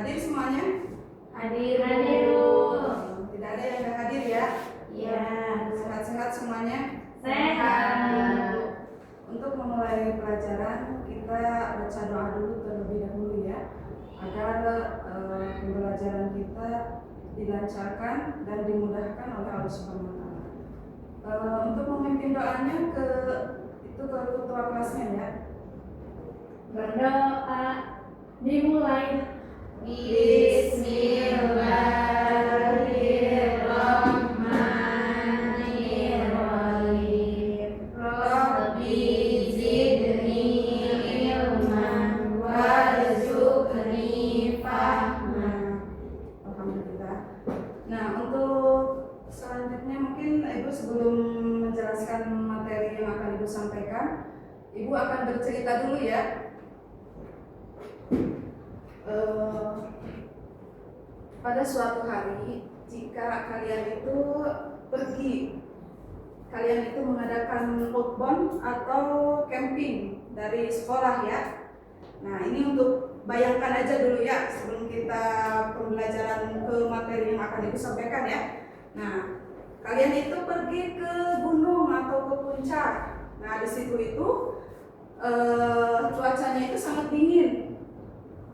Hadir semuanya? Hadir, Bu. Tidak ada yang tidak hadir ya? Iya. Sehat-sehat semuanya? Sehat. Untuk memulai pelajaran kita baca doa dulu terlebih dahulu ya, agar pembelajaran kita dilancarkan dan dimudahkan oleh Allah Subhanahu wa Ta'ala. Untuk memimpin doanya ke ketua kelasnya ya. Berdoa dimulai. Bismillahirrahmanirrahim. Rabbi zidni ilman warzuqni fahma. Alhamdulillah. Nah, untuk selanjutnya mungkin Ibu sebelum menjelaskan materi yang akan Ibu sampaikan, Ibu akan bercerita dulu ya. Pada suatu hari, jika kalian itu mengadakan outbound atau camping dari sekolah ya. Nah, ini untuk bayangkan aja dulu ya sebelum kita pembelajaran ke materi yang akan Ibu sampaikan ya. Nah, kalian itu pergi ke gunung atau ke puncak. Nah, di situ itu cuacanya itu sangat dingin,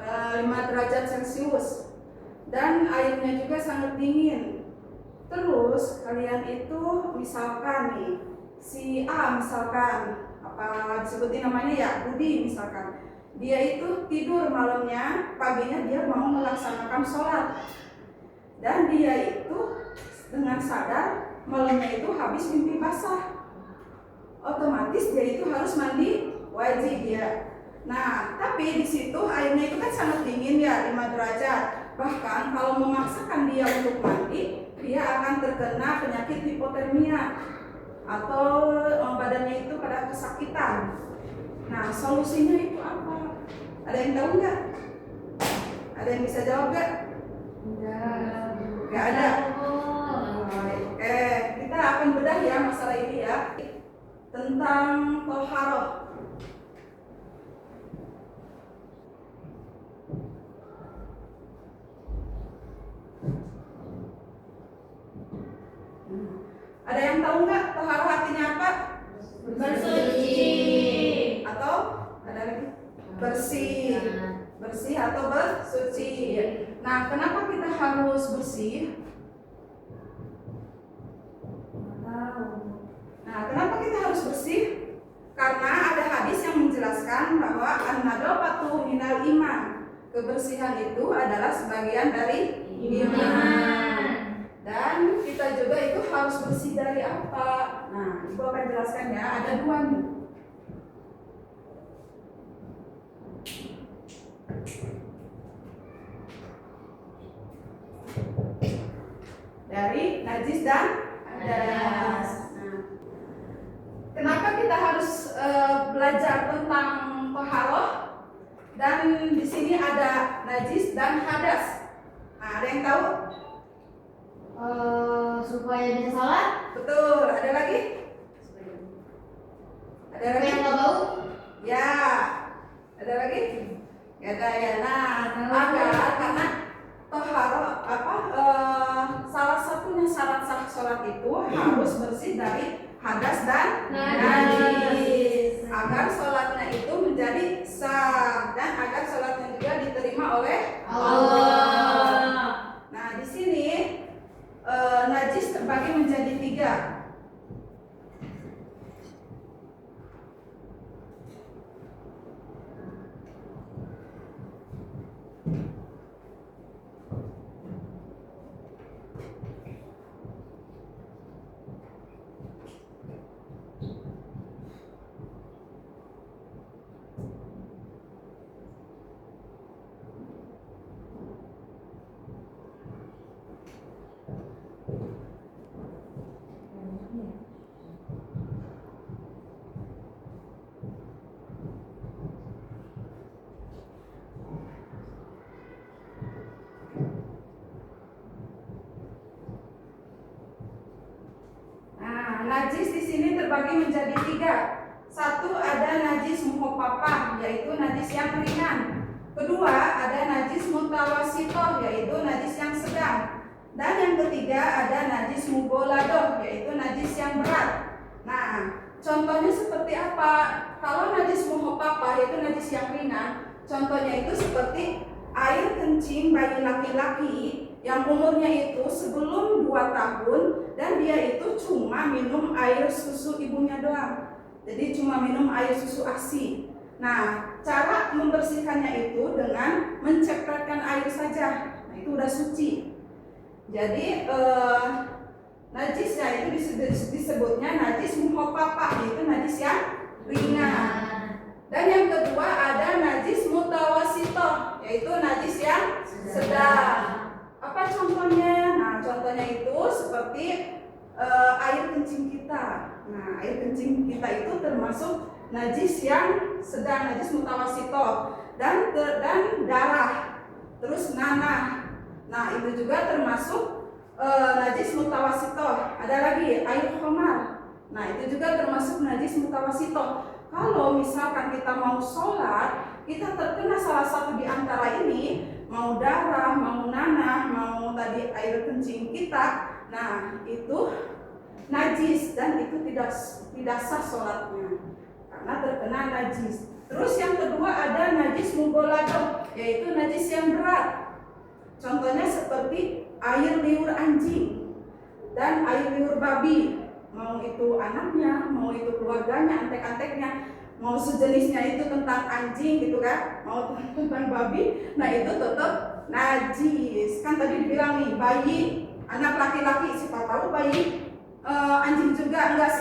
5 derajat Celcius, dan airnya juga sangat dingin. Terus kalian itu misalkan nih, si A misalkan, apa disebutin namanya ya, Budi misalkan, dia itu tidur malamnya, paginya dia mau melaksanakan sholat, dan dia itu dengan sadar malamnya itu habis mimpi basah, otomatis dia itu harus mandi wajib dia. Nah, tapi di situ airnya itu kan sangat dingin ya, 5 derajat. Bahkan kalau memaksakan dia untuk mandi, dia akan terkena penyakit hipotermia atau badannya itu pada kesakitan. Nah, solusinya itu apa? Ada yang tahu nggak? Ada yang bisa jawab nggak? Nggak ada. Oke, kita akan bedah ya masalah ini ya, tentang toharoh. Ada yang tahu nggak toharoh artinya apa? Bersuci. Atau ada lagi? Bersih. Bersih atau bersuci. Nah, kenapa kita harus bersih? Nah, kenapa kita harus bersih? Karena ada hadis yang menjelaskan bahwa an-nadafatu minal iman. Kebersihan itu adalah sebagian dari iman. Dan kita juga itu harus bersih dari apa? Nah, Ibu akan jelaskan ya, ada 2 nih. Dari najis dan hadas. Nah, kenapa kita harus belajar tentang toharoh? Dan di sini ada najis dan hadas. Nah, ada yang tahu? Supaya bisa sholat. Betul. Ada lagi? Ada lagi? Supaya nggak bau. Ya. Ada lagi? Gak ada ya. Nah, karena toharoh salah satunya syarat sah sholat itu harus bersih dari hadas dan najis, agar sholatnya itu menjadi sah dan agar sholatnya juga diterima oleh Allah. Nah, di sini najis terbagi menjadi 3. Najis di sini terbagi menjadi 3. Satu, ada najis mukhafafah, yaitu najis yang ringan. kedua ada najis mutawasitoh, yaitu najis yang sedang. Dan yang ketiga ada najis mugoladoh, yaitu najis yang berat. Nah, contohnya seperti apa? Kalau najis muhopapah yaitu najis yang ringan, contohnya itu seperti air kencing bayi laki-laki yang umurnya itu sebelum 2 tahun dan dia itu cuma minum air susu ibunya doang. Jadi cuma minum air susu ASI. Nah, cara membersihkannya itu dengan mencepratkan air saja. Nah, itu udah suci. Jadi najisnya itu disebutnya najis muhopapah, yaitu najis yang ringan. Dan yang kedua ada najis mutawasitoh, yaitu najis yang sedang. Apa contohnya? Nah, contohnya itu seperti air kencing kita. Nah, air kencing kita itu termasuk najis yang sedang, najis mutawasitoh. Dan darah, terus nanah. Nah, itu juga termasuk najis mutawasitoh. Ada lagi air khamar. Nah, itu juga termasuk najis mutawasitoh. Kalau misalkan kita mau sholat, kita terkena salah satu di antara ini, mau darah, mau nanah, mau tadi air kencing kita, nah itu najis dan itu tidak sah sholatnya karena terkena najis. Terus yang kedua ada najis mugoladoh, yaitu najis yang berat. Contohnya seperti air liur anjing dan air liur babi. Mau itu anaknya, mau itu keluarganya, antek-anteknya, mau sejenisnya itu tentang anjing gitu kan, mau tentang babi, nah itu tetap najis. Kan tadi dibilang nih, bayi, anak laki-laki, siapa tahu bayi anjing juga enggak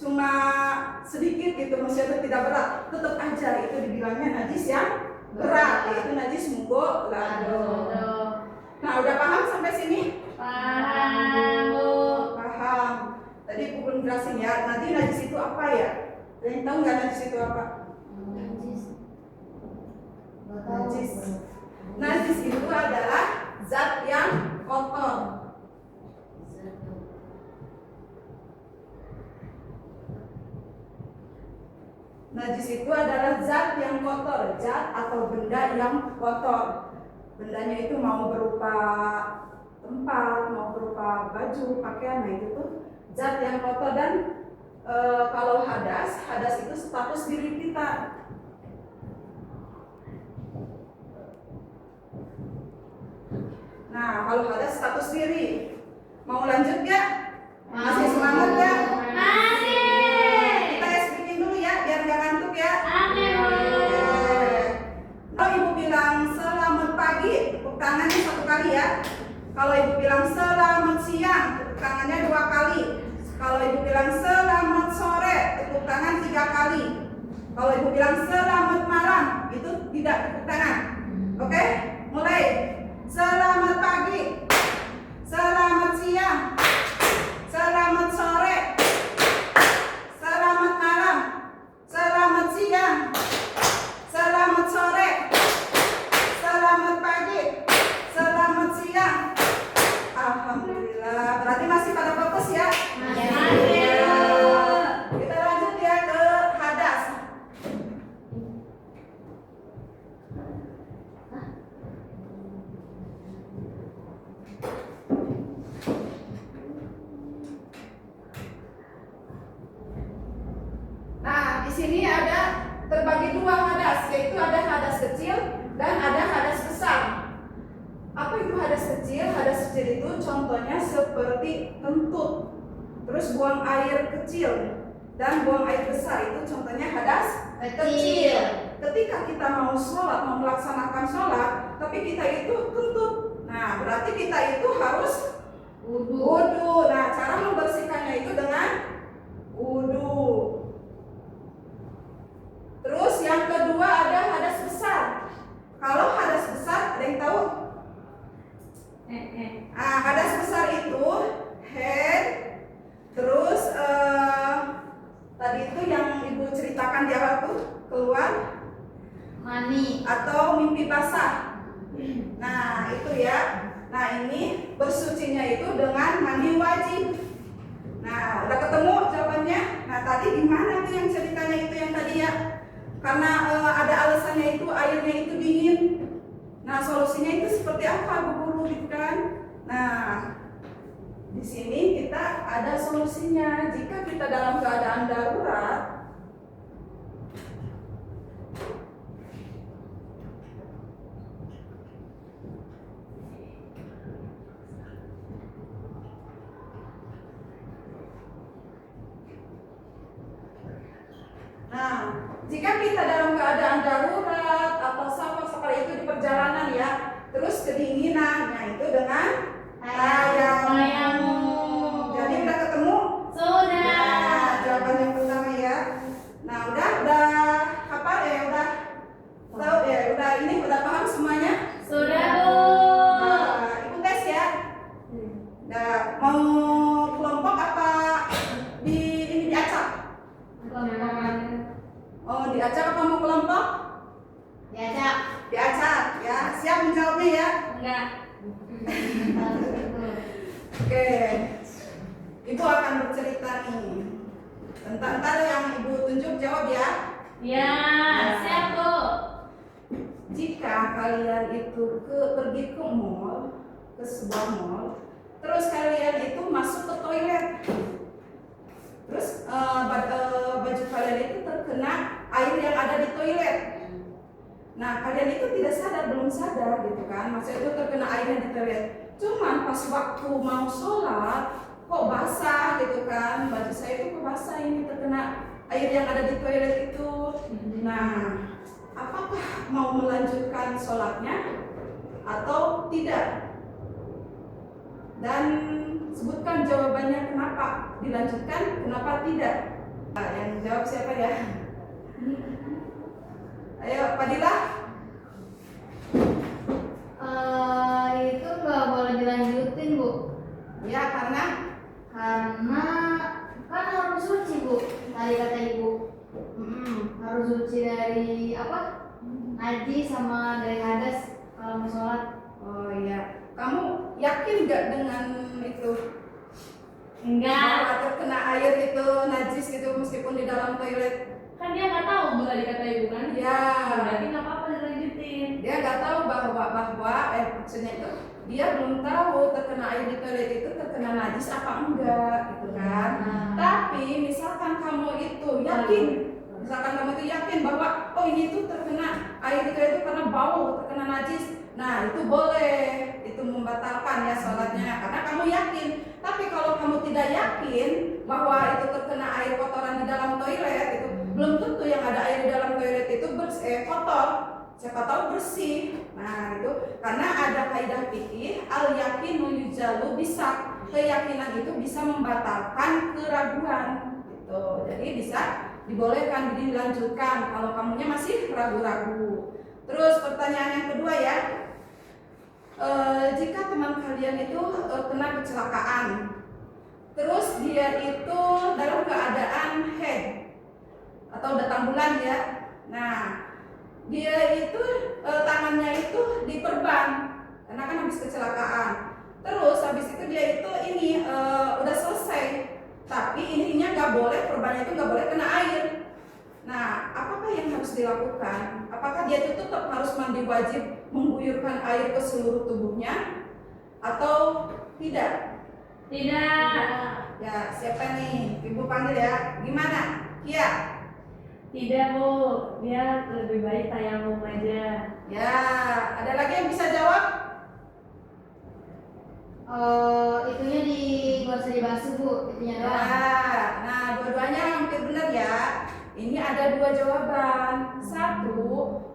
cuma sedikit gitu, maksudnya tidak berat, tetap aja itu dibilangnya najis yang berat, yaitu najis mugoladoh. Nah, udah paham sampai sini? Paham. Paham. Tadi Ibu belum jelasin ya. Nanti najis itu apa ya? Ada yang tahu nggak najis itu apa? Najis itu adalah zat yang kotor. Najis itu adalah zat yang kotor, zat atau benda yang kotor. Bendanya itu mau berupa tempat, mau berupa baju, pakaian, nah itu tuh zat yang kotor. Dan kalau hadas itu status diri kita. Nah, kalau hadas status diri. Mau lanjut gak? Masih semangat gak? Masih. Kita bikin dulu ya, biar gak ngantuk ya. Amin. Kalau Ibu bilang selamat pagi, tepuk tangannya 1 kali ya. Kalau Ibu bilang selamat siang, tepuk tangannya 2 kali. Kalau Ibu bilang selamat sore, tepuk tangan 3 kali. Kalau Ibu bilang selamat malam, itu tidak tepuk tangan. Oke? Mulai. Selamat pagi, selamat siang, selamat sore, selamat malam, selamat siang, selamat sore, selamat pagi, selamat siang. Alhamdulillah. Berarti masih pada fokus ya? Masih. Kita lanjut ya ke hadas. Nah, di sini ada terbagi 2 hadas, yaitu ada hadas kecil dan ada hadas besar. Apa itu hadas kecil? Hadas kecil itu contohnya seperti kentut, terus buang air kecil dan buang air besar, itu contohnya hadas kecil. Ketika kita mau sholat, mau melaksanakan sholat, tapi kita itu kentut, nah berarti kita itu harus wudu. Nah, cara membersihkannya itu dengan wudu. Terus yang kedua ada hadas besar. Kalau hadas besar, ada yang tahu? Hadas besar itu head, terus tadi itu yang Ibu ceritakan di awal tuh, keluar Mani atau mimpi basah. Nah, itu ya. Nah, ini bersucinya itu dengan mandi wajib. Nah, udah ketemu jawabannya? Nah, tadi gimana tuh yang ceritanya itu yang tadi ya? karena ada alasannya itu airnya itu dingin. Nah, solusinya itu seperti apa, Bu Guru, gitu kan? Nah, di sini kita ada solusinya. Jika kita dalam keadaan darurat, jika kita dalam keadaan darurat atau seperti itu di perjalanan ya, terus kedinginan, nah itu dengan tayamum. Jadi udah ketemu? Sudah. Ya, jawaban yang pertama ya. Nah, udah hafal ya, udah tahu ya, udah paham semuanya? Sudah, Bu. Nah, ibu tes ya. Nah, mau kelompok apa ini diacak? Oh, diacak apa mau kelompok? Diajak. Diacak ya. Siap menjawabnya ya? Enggak. Oke. Ibu akan bercerita nih. Ntar yang ibu tunjuk jawab ya. Ya, siap, Bu. Jika kalian itu pergi ke mall, ke sebuah mall, terus kalian itu masuk ke toilet, terus baju kalian itu terkena air yang ada di toilet. Nah, kalian itu tidak sadar, belum sadar gitu kan, maksudnya itu terkena airnya di toilet. Cuman pas waktu mau sholat, kok basah gitu kan, baju saya itu kok basah, ini terkena air yang ada di toilet itu. Nah, apakah mau melanjutkan sholatnya atau tidak? Dan sebutkan jawabannya, kenapa dilanjutkan, kenapa tidak. Nah, yang jawab siapa ya? Ayo, Padila. Itu nggak boleh dilanjutin, Bu. Ya, karena Kan harus suci, Bu. Tadi kata Ibu. Harus suci dari apa? Najis sama dari hadas kalau mau sholat. oh iya, kamu yakin nggak dengan itu? Enggak. Bahwa terkena air itu najis gitu meskipun di dalam toilet? Kan dia nggak tahu, Bu, tadi kata Ibu kan? Ya. Berarti nggak apa-apa dilanjutin. Dia nggak tahu bahwa maksudnya itu dia belum tahu terkena air di toilet itu terkena najis apa enggak gitu kan. Tapi misalkan kamu itu yakin, bahwa oh ini tuh terkena air di toilet itu karena bau, terkena najis, nah itu boleh, itu membatalkan ya sholatnya karena kamu yakin. Tapi kalau kamu tidak yakin bahwa itu terkena air kotoran di dalam toilet, itu belum tentu yang ada air di dalam toilet itu kotor, siapa tahu bersih. Nah itu karena ada kaidah fikih al yakinu yujalu bisa, keyakinan itu bisa membatalkan keraguan gitu. Jadi bisa dibolehkan dilanjutkan kalau kamunya masih ragu-ragu. Terus pertanyaan yang kedua ya, jika teman kalian itu kena kecelakaan, terus dia itu dalam keadaan head atau datang bulan ya. Nah, dia itu tangannya itu diperban karena kan habis kecelakaan. Terus habis itu dia itu udah selesai, tapi ininya nggak boleh, perbannya itu nggak boleh kena air. Nah, apakah yang harus dilakukan? Apakah dia itu tetap harus mandi wajib mengguyurkan air ke seluruh tubuhnya atau tidak? Tidak. Ya, siapa nih? Ibu panggil ya. Gimana? Kia? Tidak, Bu. Dia lebih baik tayamum aja. Ya, ada lagi yang bisa jawab? Itunya gak usah dibasuh, Bu. Itunya doang. Ya, nah dua-duanya hampir benar ya. Ini ada dua jawaban. Satu,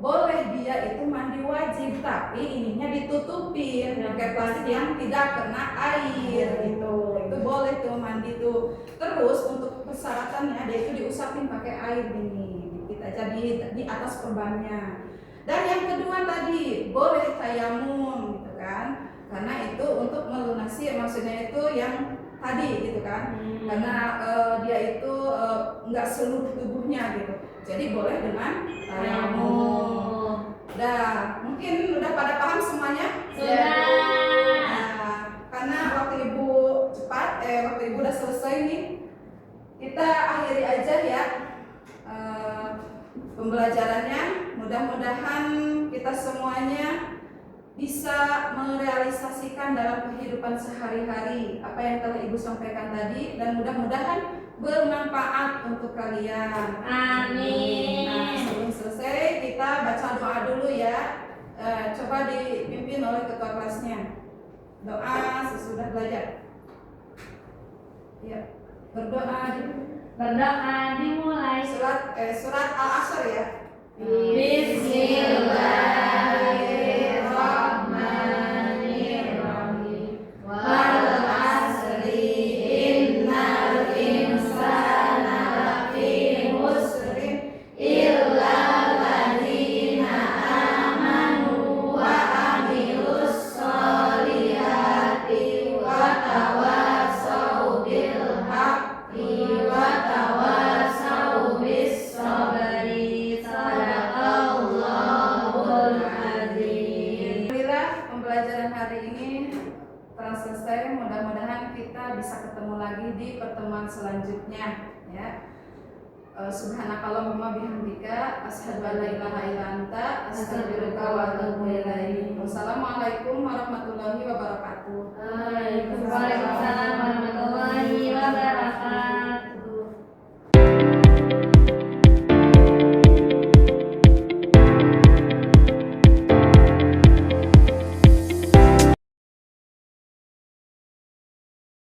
boleh dia itu mandi wajib, tapi ininya ditutupin pakai plastik yang tidak kena air gitu. Itu boleh tuh mandi tuh. Terus untuk persyaratannya dia itu diusapin pakai air ini, dikit aja di atas perbannya. Dan yang kedua tadi boleh tayamum gitu kan, karena itu untuk melunasi, maksudnya itu yang tadi gitu kan, karena dia itu nggak seluruh tubuhnya gitu, jadi boleh dengan tayamum. Dah, mungkin udah pada paham semuanya? Sudah. Nah, karena waktu ibu cepat, waktu ibu udah selesai nih, kita akhiri aja ya pembelajarannya. Mudah-mudahan kita semuanya bisa merealisasikan dalam kehidupan sehari-hari apa yang telah Ibu sampaikan tadi, dan mudah-mudahan bermanfaat untuk kalian. Amin. Nah, sebelum selesai kita baca doa dulu ya. Coba dipimpin oleh ketua kelasnya. Doa sesudah belajar. Ya, berdoa. Berdoa dimulai. Surat Al-Asr ya. Bismillahirrahmanirrahim. Wal asri innal insana lafi khusrin illa alladzina amanu wa amilus solihati wa tawassaw bil haqqi wa tawassaw bis sabri. Sadaqallahul azim. Alhamdulillah, pembelajaran hari ini telah selesai. Mudah-mudahan kita bisa ketemu lagi di pertemuan selanjutnya ya. Subhanakallahumma bihamdika asyhadu an la ilaha illa anta astaghfiruka wa atubu ilaik. Wassalamualaikum warahmatullahi wabarakatuh. Waalaikumsalam.